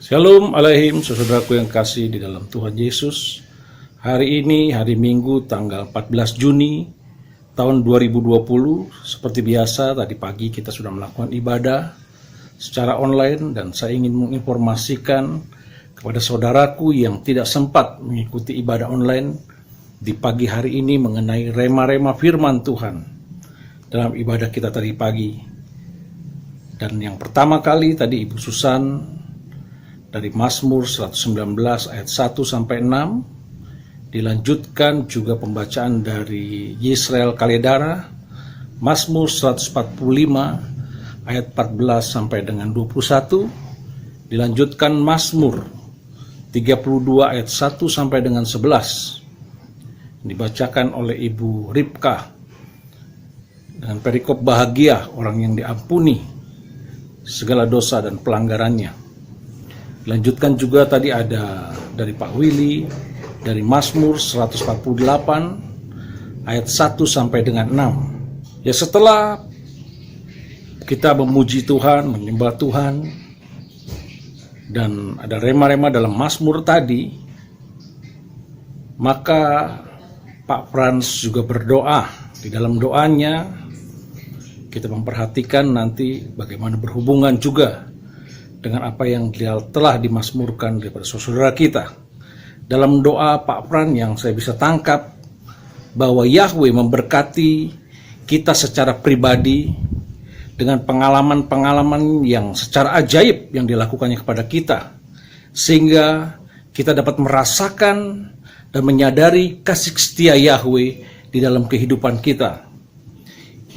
Shalom alaihim, saudaraku yang kasih di dalam Tuhan Yesus. Hari ini, hari Minggu, tanggal 14 Juni tahun 2020. Seperti biasa, tadi pagi kita sudah melakukan ibadah secara online. Dan saya ingin menginformasikan kepada saudaraku yang tidak sempat mengikuti ibadah online di pagi hari ini mengenai rema-rema firman Tuhan dalam ibadah kita tadi pagi. Dan yang pertama kali tadi Ibu Susan dari Mazmur 119 ayat 1 sampai 6, dilanjutkan juga pembacaan dari Yisrael Kaledara, Mazmur 145 ayat 14 sampai dengan 21, dilanjutkan Mazmur 32 ayat 1 sampai dengan 11, dibacakan oleh Ibu Ripka dengan perikop bahagia orang yang diampuni segala dosa dan pelanggarannya. Lanjutkan juga tadi ada dari Pak Willy, dari Mazmur 148 ayat 1 sampai dengan 6. Ya, setelah kita memuji Tuhan, menyembah Tuhan, dan ada rema-rema dalam Mazmur tadi, maka Pak Frans juga berdoa. Di dalam doanya kita memperhatikan nanti bagaimana berhubungan juga dengan apa yang dia telah dimazmurkan daripada saudara kita. Dalam doa Pak Pran yang saya bisa tangkap, bahwa Yahweh memberkati kita secara pribadi dengan pengalaman-pengalaman yang secara ajaib yang dilakukannya kepada kita, sehingga kita dapat merasakan dan menyadari kasih setia Yahweh di dalam kehidupan kita,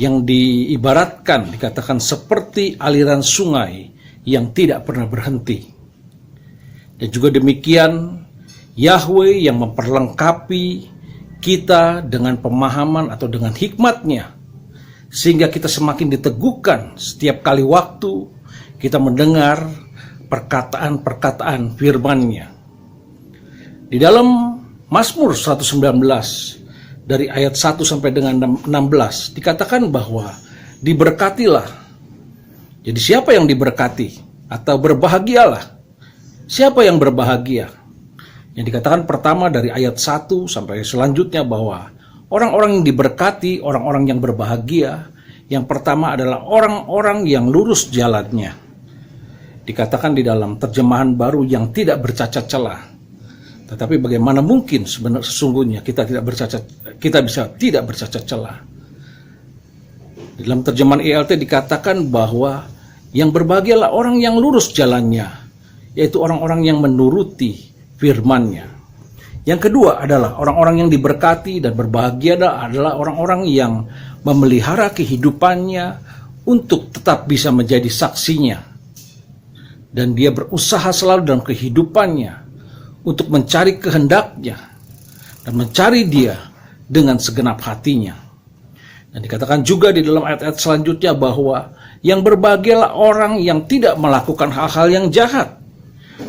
yang diibaratkan, dikatakan seperti aliran sungai yang tidak pernah berhenti. Dan juga demikian, Yahweh yang memperlengkapi kita dengan pemahaman atau dengan hikmatnya, sehingga kita semakin diteguhkan setiap kali waktu kita mendengar perkataan-perkataan firman-Nya. Di dalam Mazmur 119 dari ayat 1 sampai dengan 16 dikatakan bahwa diberkatilah. Jadi siapa yang diberkati atau berbahagialah? Siapa yang berbahagia? Yang dikatakan pertama dari ayat 1 sampai selanjutnya bahwa orang-orang yang diberkati, orang-orang yang berbahagia, yang pertama adalah orang-orang yang lurus jalannya. Dikatakan di dalam terjemahan baru yang tidak bercacat celah. Tetapi bagaimana mungkin sesungguhnya kita bisa tidak bercacat celah? Dalam terjemahan ELT dikatakan bahwa yang berbahagialah orang yang lurus jalannya, yaitu orang-orang yang menuruti firman-Nya. Yang kedua adalah orang-orang yang diberkati dan berbahagia adalah orang-orang yang memelihara kehidupannya untuk tetap bisa menjadi saksinya. Dan dia berusaha selalu dalam kehidupannya untuk mencari kehendaknya dan mencari dia dengan segenap hatinya. Dan dikatakan juga di dalam ayat-ayat selanjutnya bahwa yang berbahagialah orang yang tidak melakukan hal-hal yang jahat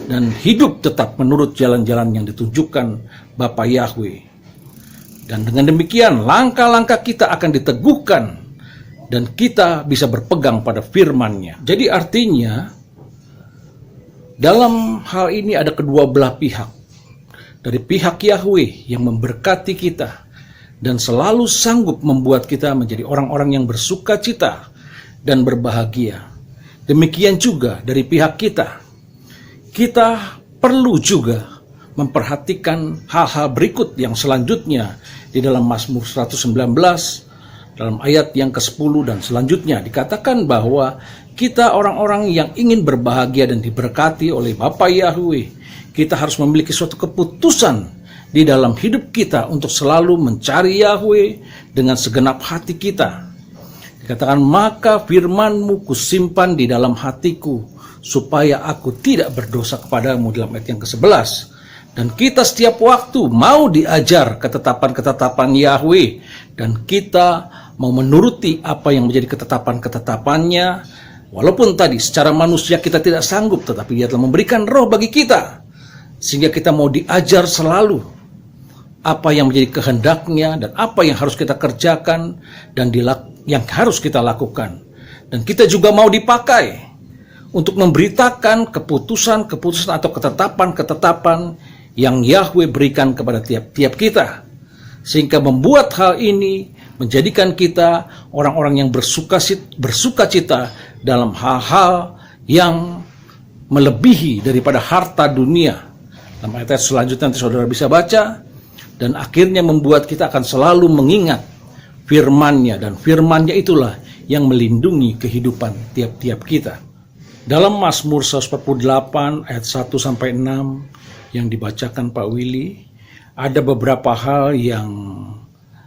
dan hidup tetap menurut jalan-jalan yang ditunjukkan Bapa Yahweh. Dan dengan demikian langkah-langkah kita akan diteguhkan dan kita bisa berpegang pada firman-Nya. Jadi artinya dalam hal ini ada kedua belah pihak. Dari pihak Yahweh yang memberkati kita dan selalu sanggup membuat kita menjadi orang-orang yang bersuka cita dan berbahagia. Demikian juga dari pihak kita. Kita perlu juga memperhatikan hal-hal berikut yang selanjutnya di dalam Mazmur 119 dalam ayat yang ke-10 dan selanjutnya. Dikatakan bahwa kita orang-orang yang ingin berbahagia dan diberkati oleh Bapa Yahweh, kita harus memiliki suatu keputusan di dalam hidup kita untuk selalu mencari Yahweh dengan segenap hati kita. Dikatakan, maka firman-Mu kusimpan di dalam hatiku, supaya aku tidak berdosa kepadamu, dalam ayat yang ke-11. Dan kita setiap waktu mau diajar ketetapan-ketetapan Yahweh, dan kita mau menuruti apa yang menjadi ketetapan-ketetapannya, walaupun tadi secara manusia kita tidak sanggup, tetapi Dia telah memberikan roh bagi kita, sehingga kita mau diajar selalu apa yang menjadi kehendaknya dan apa yang harus kita kerjakan dan yang harus kita lakukan. Dan kita juga mau dipakai untuk memberitakan keputusan-keputusan atau ketetapan-ketetapan yang Yahweh berikan kepada tiap-tiap kita, sehingga membuat hal ini menjadikan kita orang-orang yang bersuka cita dalam hal-hal yang melebihi daripada harta dunia. Dalam ayat selanjutnya nanti saudara bisa baca, dan akhirnya membuat kita akan selalu mengingat firman-Nya, dan firman-Nya itulah yang melindungi kehidupan tiap-tiap kita. Dalam Mazmur 148 ayat 1-6 yang dibacakan Pak Willy, ada beberapa hal yang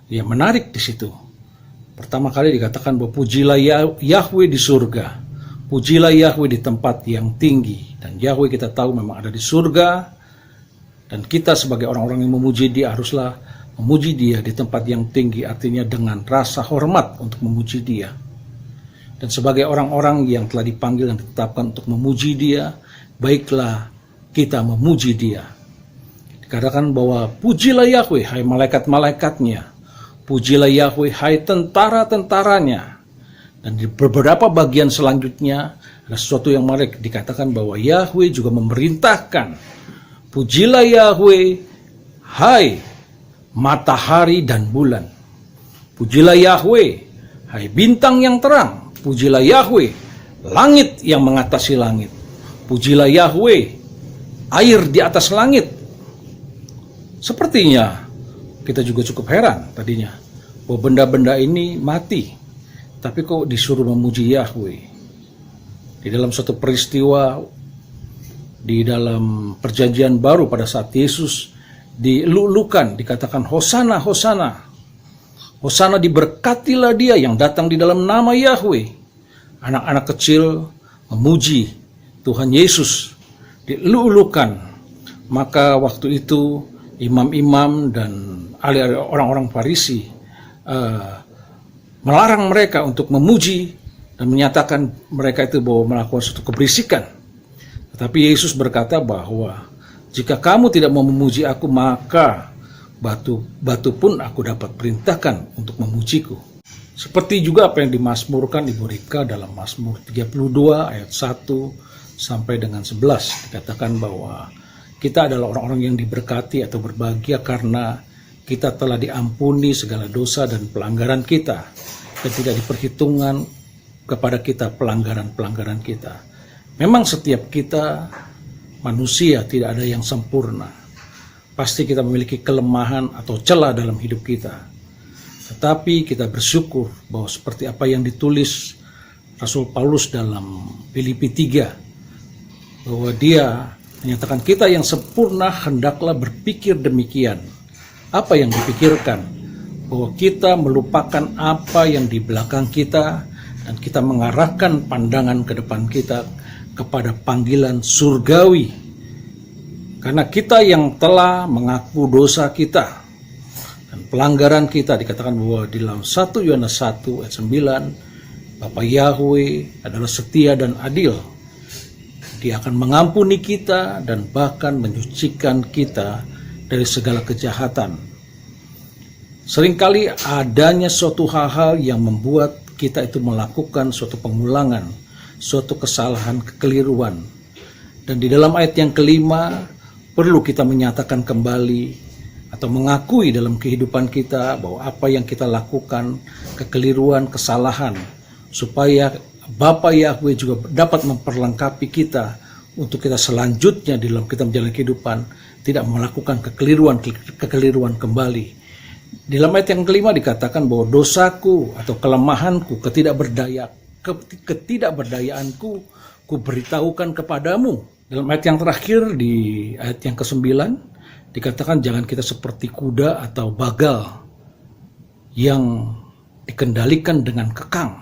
menarik di situ. Pertama kali dikatakan bahwa pujilah Yahweh di surga, pujilah Yahweh di tempat yang tinggi. Dan Yahweh kita tahu memang ada di surga, dan kita sebagai orang-orang yang memuji Dia haruslah memuji Dia di tempat yang tinggi, artinya dengan rasa hormat untuk memuji Dia. Dan sebagai orang-orang yang telah dipanggil dan ditetapkan untuk memuji Dia, baiklah kita memuji Dia. Dikatakan bahwa pujilah Yahweh hai malaikat-malaikatnya, pujilah Yahweh hai tentara-tentaranya. Dan di beberapa bagian selanjutnya ada sesuatu yang menarik, dikatakan bahwa Yahweh juga memerintahkan, pujilah Yahweh hai matahari dan bulan, pujilah Yahweh hai bintang yang terang, pujilah Yahweh langit yang mengatasi langit, pujilah Yahweh air di atas langit. Sepertinya kita juga cukup heran tadinya bahwa benda-benda ini mati, tapi kok disuruh memuji Yahweh. Di dalam suatu peristiwa di dalam perjanjian baru pada saat Yesus dilulukan, dikatakan Hosana, Hosana, Hosana, diberkatilah dia yang datang di dalam nama Yahweh. Anak-anak kecil memuji Tuhan Yesus, dilulukan. Maka waktu itu imam-imam dan ahli-ahli orang-orang Farisi melarang mereka untuk memuji dan menyatakan mereka itu bahwa melakukan suatu keberisikan. Tetapi Yesus berkata bahwa jika kamu tidak mau memuji aku, maka batu pun aku dapat perintahkan untuk memujiku. Seperti juga apa yang dimazmurkan Ibu Rika dalam Mazmur 32 ayat 1 sampai dengan 11, dikatakan bahwa kita adalah orang-orang yang diberkati atau berbahagia karena kita telah diampuni segala dosa dan pelanggaran kita, dan tidak diperhitungkan kepada kita pelanggaran-pelanggaran kita. Memang setiap kita manusia tidak ada yang sempurna. Pasti kita memiliki kelemahan atau celah dalam hidup kita. Tetapi kita bersyukur bahwa seperti apa yang ditulis Rasul Paulus dalam Filipi 3, bahwa dia menyatakan kita yang sempurna hendaklah berpikir demikian. Apa yang dipikirkan? Bahwa kita melupakan apa yang di belakang kita, dan kita mengarahkan pandangan ke depan kita kepada panggilan surgawi. Karena kita yang telah mengaku dosa kita dan pelanggaran kita, dikatakan bahwa di dalam 1 Yohanes 1 ayat 9, Bapa Yahweh adalah setia dan adil. Dia akan mengampuni kita dan bahkan menyucikan kita dari segala kejahatan. Seringkali adanya suatu hal-hal yang membuat kita itu melakukan suatu pengulangan, suatu kesalahan, kekeliruan. Dan di dalam ayat yang kelima, perlu kita menyatakan kembali atau mengakui dalam kehidupan kita bahwa apa yang kita lakukan, kekeliruan, kesalahan, supaya Bapa Yahweh juga dapat memperlengkapi kita untuk kita selanjutnya di dalam kita menjalani kehidupan tidak melakukan kekeliruan kembali. Di dalam ayat yang kelima dikatakan bahwa dosaku atau kelemahanku, ketidakberdayaanku ku beritahukan kepadamu. Dalam ayat yang terakhir di ayat yang ke-9 dikatakan jangan kita seperti kuda atau bagal yang dikendalikan dengan kekang,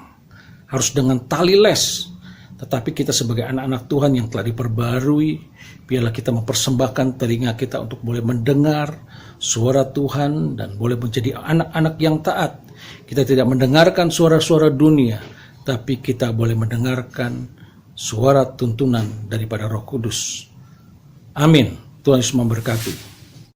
harus dengan tali les. Tetapi kita sebagai anak-anak Tuhan yang telah diperbarui, biarlah kita mempersembahkan telinga kita untuk boleh mendengar suara Tuhan dan boleh menjadi anak-anak yang taat. Kita tidak mendengarkan suara-suara dunia, tapi kita boleh mendengarkan suara tuntunan daripada Roh Kudus. Amin. Tuhan Yesus memberkati.